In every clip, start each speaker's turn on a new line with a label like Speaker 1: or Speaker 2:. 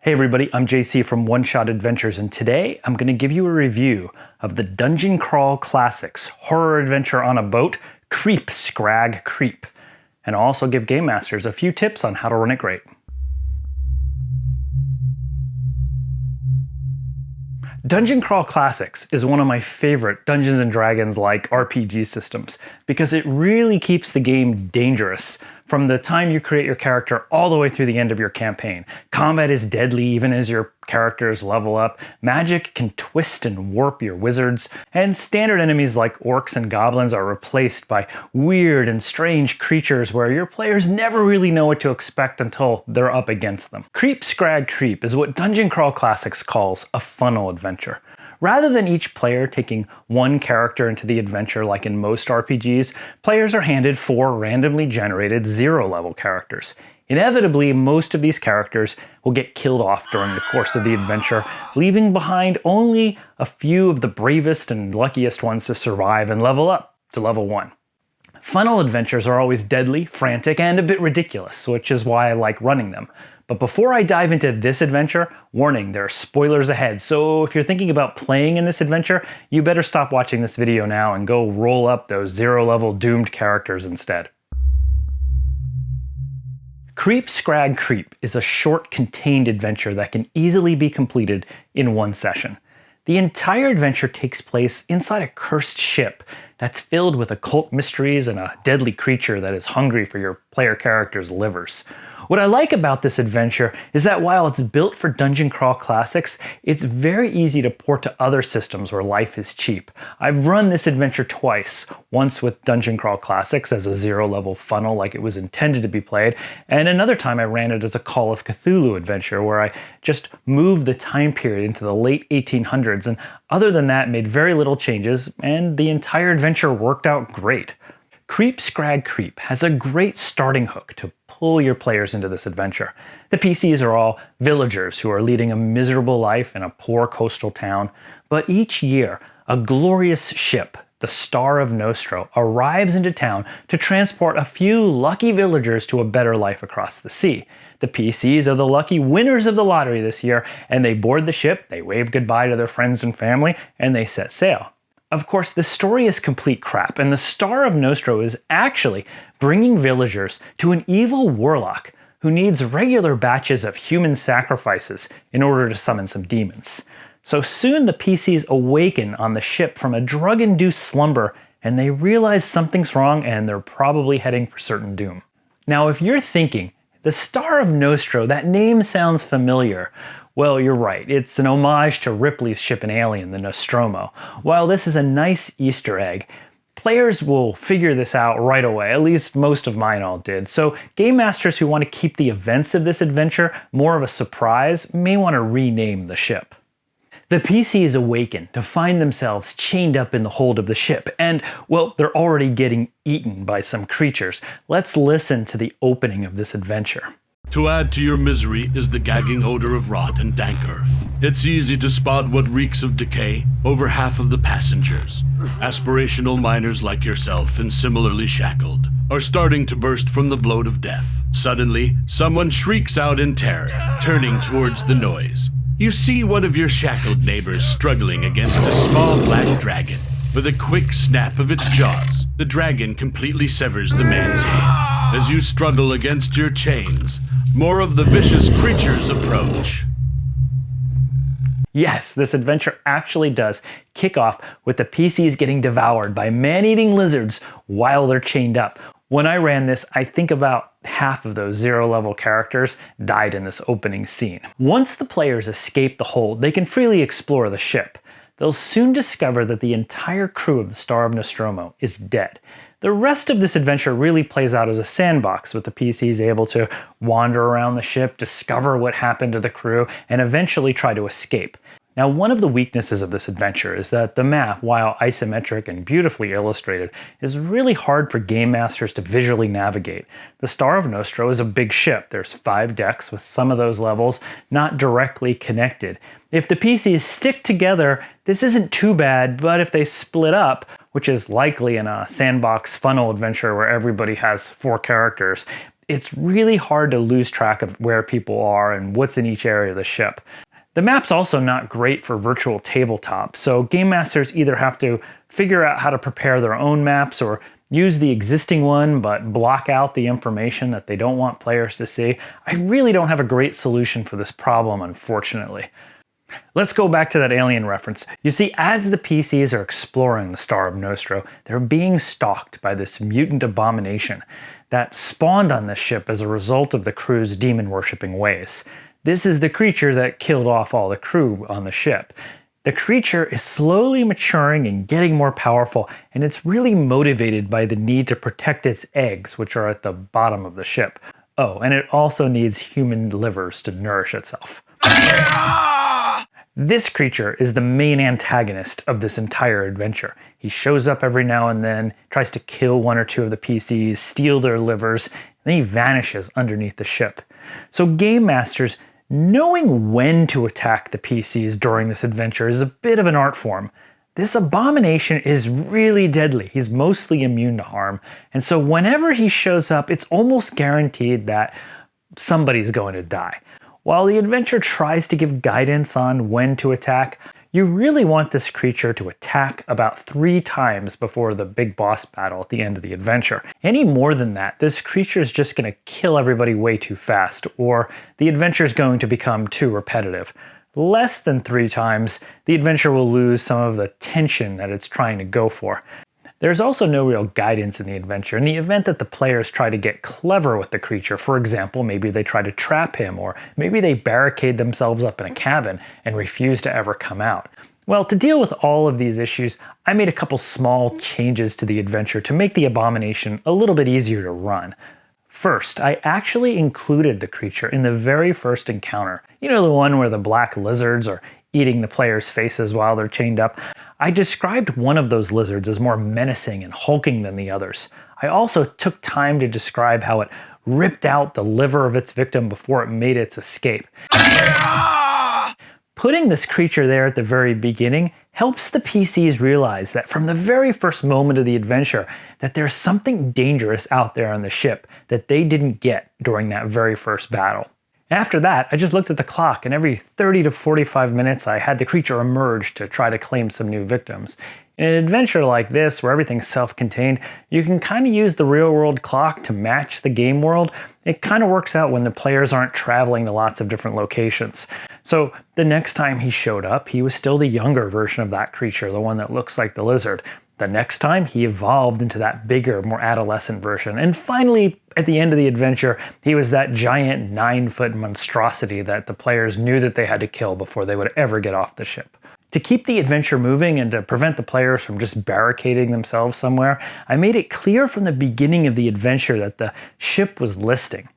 Speaker 1: Hey everybody, I'm JC from One Shot Adventures, and today I'm going to give you a review of the Dungeon Crawl Classics horror adventure on a boat, Creep, Scrag Creep, and I'll also give Game Masters a few tips on how to run it great. Dungeon Crawl Classics is one of my favorite Dungeons & Dragons-like RPG systems because it really keeps the game dangerous from the time you create your character all the way through the end of your campaign. Combat is deadly even as your characters level up, magic can twist and warp your wizards, and standard enemies like orcs and goblins are replaced by weird and strange creatures where your players never really know what to expect until they're up against them. Creep, Scrag Creep is what Dungeon Crawl Classics calls a funnel adventure. Rather than each player taking one character into the adventure like in most RPGs, players are handed 4 randomly generated zero-level characters. Inevitably, most of these characters will get killed off during the course of the adventure, leaving behind only a few of the bravest and luckiest ones to survive and level up to level 1. Funnel adventures are always deadly, frantic, and a bit ridiculous, which is why I like running them. But before I dive into this adventure, warning, there are spoilers ahead, so if you're thinking about playing in this adventure, you better stop watching this video now and go roll up those zero-level doomed characters instead. Creep, Scrag Creep is a short, contained adventure that can easily be completed in one session. The entire adventure takes place inside a cursed ship that's filled with occult mysteries and a deadly creature that is hungry for your player character's livers. What I like about this adventure is that while it's built for Dungeon Crawl Classics, it's very easy to port to other systems where life is cheap. I've run this adventure twice, once with Dungeon Crawl Classics as a zero-level funnel like it was intended to be played, and another time I ran it as a Call of Cthulhu adventure where I just moved the time period into the late 1800s, and other than that made very little changes, and the entire adventure worked out great. Creep, Scrag Creep has a great starting hook to pull your players into this adventure. The PCs are all villagers who are leading a miserable life in a poor coastal town, but each year a glorious ship, the Star of Nostro, arrives into town to transport a few lucky villagers to a better life across the sea. The PCs are the lucky winners of the lottery this year, and they board the ship, they wave goodbye to their friends and family, and they set sail. Of course, the story is complete crap, and the Star of Nostro is actually bringing villagers to an evil warlock who needs regular batches of human sacrifices in order to summon some demons. So soon the PCs awaken on the ship from a drug-induced slumber, and they realize something's wrong and they're probably heading for certain doom. Now, if you're thinking, the Star of Nostro, that name sounds familiar. Well, you're right, it's an homage to Ripley's ship in Alien, the Nostromo. While this is a nice Easter egg, players will figure this out right away, at least most of mine all did. So game masters who want to keep the events of this adventure more of a surprise may want to rename the ship. The PCs awaken to find themselves chained up in the hold of the ship, and, well, they're already getting eaten by some creatures. Let's listen to the opening of this adventure.
Speaker 2: To add to your misery is the gagging odor of rot and dank earth. It's easy to spot what reeks of decay over half of the passengers. Aspirational miners like yourself and similarly shackled are starting to burst from the bloat of death. Suddenly, someone shrieks out in terror, turning towards the noise. You see one of your shackled neighbors struggling against a small black dragon. With a quick snap of its jaws, the dragon completely severs the man's hand. As you struggle against your chains, more of the vicious creatures approach.
Speaker 1: Yes, this adventure actually does kick off with the PCs getting devoured by man-eating lizards while they're chained up. When I ran this, I think about half of those zero-level characters died in this opening scene. Once the players escape the hold, they can freely explore the ship. They'll soon discover that the entire crew of the Star of Nostromo is dead. The rest of this adventure really plays out as a sandbox, with the PCs able to wander around the ship, discover what happened to the crew, and eventually try to escape. Now, one of the weaknesses of this adventure is that the map, while isometric and beautifully illustrated, is really hard for game masters to visually navigate. The Star of Nostro is a big ship. There's 5 decks, with some of those levels not directly connected. If the PCs stick together, this isn't too bad, but if they split up, which is likely in a sandbox funnel adventure where everybody has 4 characters, it's really hard to lose track of where people are and what's in each area of the ship. The map's also not great for virtual tabletop, so game masters either have to figure out how to prepare their own maps or use the existing one but block out the information that they don't want players to see. I really don't have a great solution for this problem, unfortunately. Let's go back to that alien reference. You see, as the PCs are exploring the Star of Nostro, they're being stalked by this mutant abomination that spawned on this ship as a result of the crew's demon-worshipping ways. This is the creature that killed off all the crew on the ship. The creature is slowly maturing and getting more powerful, and it's really motivated by the need to protect its eggs, which are at the bottom of the ship. Oh, and it also needs human livers to nourish itself. This creature is the main antagonist of this entire adventure. He shows up every now and then, tries to kill one or two of the PCs, steal their livers, and then he vanishes underneath the ship. So game masters, knowing when to attack the PCs during this adventure is a bit of an art form. This abomination is really deadly. He's mostly immune to harm, and so whenever he shows up, it's almost guaranteed that somebody's going to die. While the adventure tries to give guidance on when to attack, you really want this creature to attack about 3 times before the big boss battle at the end of the adventure. Any more than that, this creature is just going to kill everybody way too fast, or the adventure is going to become too repetitive. Less than 3 times, the adventure will lose some of the tension that it's trying to go for. There's also no real guidance in the adventure in the event that the players try to get clever with the creature. For example, maybe they try to trap him, or maybe they barricade themselves up in a cabin and refuse to ever come out. Well, to deal with all of these issues, I made a couple small changes to the adventure to make the abomination a little bit easier to run. First, I actually included the creature in the very first encounter. You know, the one where the black lizards are eating the players' faces while they're chained up? I described one of those lizards as more menacing and hulking than the others. I also took time to describe how it ripped out the liver of its victim before it made its escape. Putting this creature there at the very beginning helps the PCs realize that from the very first moment of the adventure that there's something dangerous out there on the ship that they didn't get during that very first battle. After that, I just looked at the clock, and every 30 to 45 minutes I had the creature emerge to try to claim some new victims. In an adventure like this, where everything's self-contained, you can kind of use the real-world clock to match the game world. It kind of works out when the players aren't traveling to lots of different locations. So the next time he showed up, he was still the younger version of that creature, the one that looks like the lizard. The next time, he evolved into that bigger, more adolescent version. And finally, at the end of the adventure, he was that giant 9-foot monstrosity that the players knew that they had to kill before they would ever get off the ship. To keep the adventure moving and to prevent the players from just barricading themselves somewhere, I made it clear from the beginning of the adventure that the ship was listing.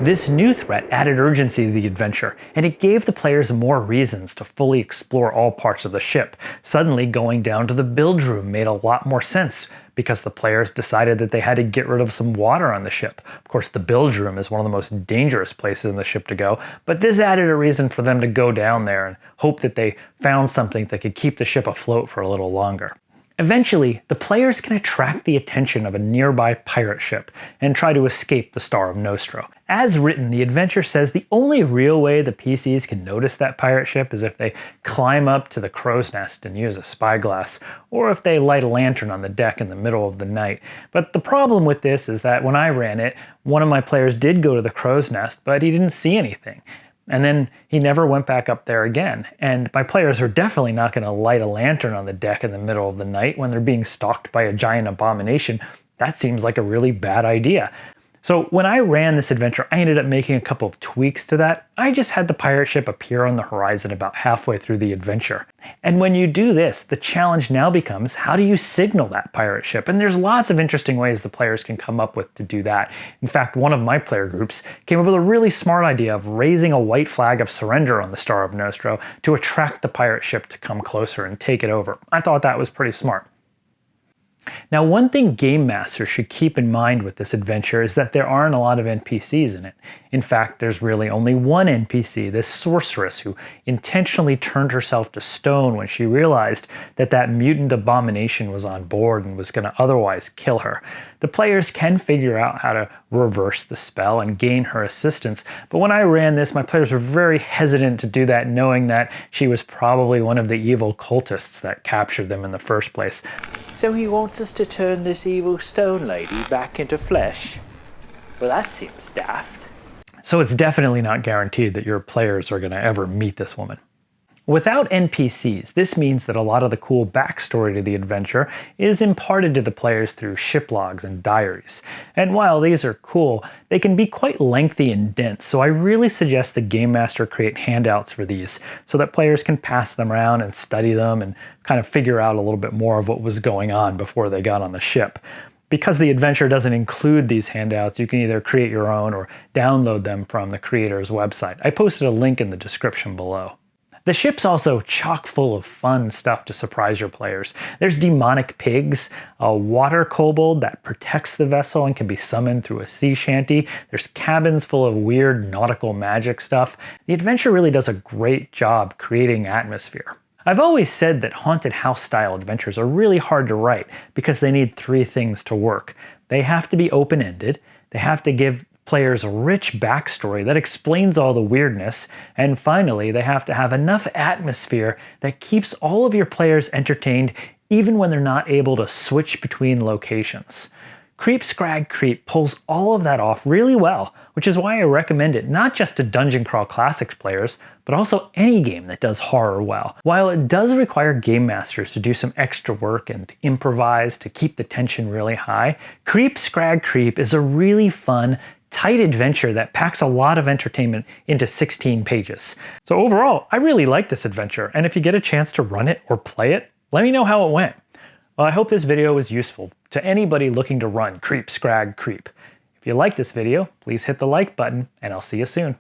Speaker 1: This new threat added urgency to the adventure, and it gave the players more reasons to fully explore all parts of the ship. Suddenly, going down to the bilge room made a lot more sense, because the players decided that they had to get rid of some water on the ship. Of course, the bilge room is one of the most dangerous places in the ship to go, but this added a reason for them to go down there and hope that they found something that could keep the ship afloat for a little longer. Eventually, the players can attract the attention of a nearby pirate ship and try to escape the Star of Nostro. As written, the adventure says the only real way the PCs can notice that pirate ship is if they climb up to the crow's nest and use a spyglass, or if they light a lantern on the deck in the middle of the night. But the problem with this is that when I ran it, one of my players did go to the crow's nest, but he didn't see anything. And then he never went back up there again. And my players are definitely not going to light a lantern on the deck in the middle of the night when they're being stalked by a giant abomination. That seems like a really bad idea. So when I ran this adventure, I ended up making a couple of tweaks to that. I just had the pirate ship appear on the horizon about halfway through the adventure. And when you do this, the challenge now becomes, how do you signal that pirate ship? And there's lots of interesting ways the players can come up with to do that. In fact, one of my player groups came up with a really smart idea of raising a white flag of surrender on the Star of Nostro to attract the pirate ship to come closer and take it over. I thought that was pretty smart. Now, one thing Game Master should keep in mind with this adventure is that there aren't a lot of NPCs in it. In fact, there's really only one NPC, this sorceress who intentionally turned herself to stone when she realized that that mutant abomination was on board and was going to otherwise kill her. The players can figure out how to reverse the spell and gain her assistance, but when I ran this, my players were very hesitant to do that, knowing that she was probably one of the evil cultists that captured them in the first place.
Speaker 3: So he wants us to turn this evil stone lady back into flesh? Well, that seems daft.
Speaker 1: So it's definitely not guaranteed that your players are going to ever meet this woman. Without NPCs, this means that a lot of the cool backstory to the adventure is imparted to the players through ship logs and diaries. And while these are cool, they can be quite lengthy and dense, so I really suggest the Game Master create handouts for these so that players can pass them around and study them and kind of figure out a little bit more of what was going on before they got on the ship. Because the adventure doesn't include these handouts, you can either create your own or download them from the creator's website. I posted a link in the description below. The ship's also chock full of fun stuff to surprise your players. There's demonic pigs, a water kobold that protects the vessel and can be summoned through a sea shanty. There's cabins full of weird nautical magic stuff. The adventure really does a great job creating atmosphere. I've always said that haunted house style adventures are really hard to write because they need three things to work. They have to be open-ended, they have to give players a rich backstory that explains all the weirdness, and finally, they have to have enough atmosphere that keeps all of your players entertained even when they're not able to switch between locations. Scrag Creep pulls all of that off really well, which is why I recommend it not just to Dungeon Crawl Classics players, but also any game that does horror well. While it does require game masters to do some extra work and improvise to keep the tension really high, Scrag Creep is a really fun, tight adventure that packs a lot of entertainment into 16 pages. So overall, I really like this adventure, and if you get a chance to run it or play it, let me know how it went. Well, I hope this video was useful to anybody looking to run Scrag Creep. If you like this video, please hit the like button, and I'll see you soon.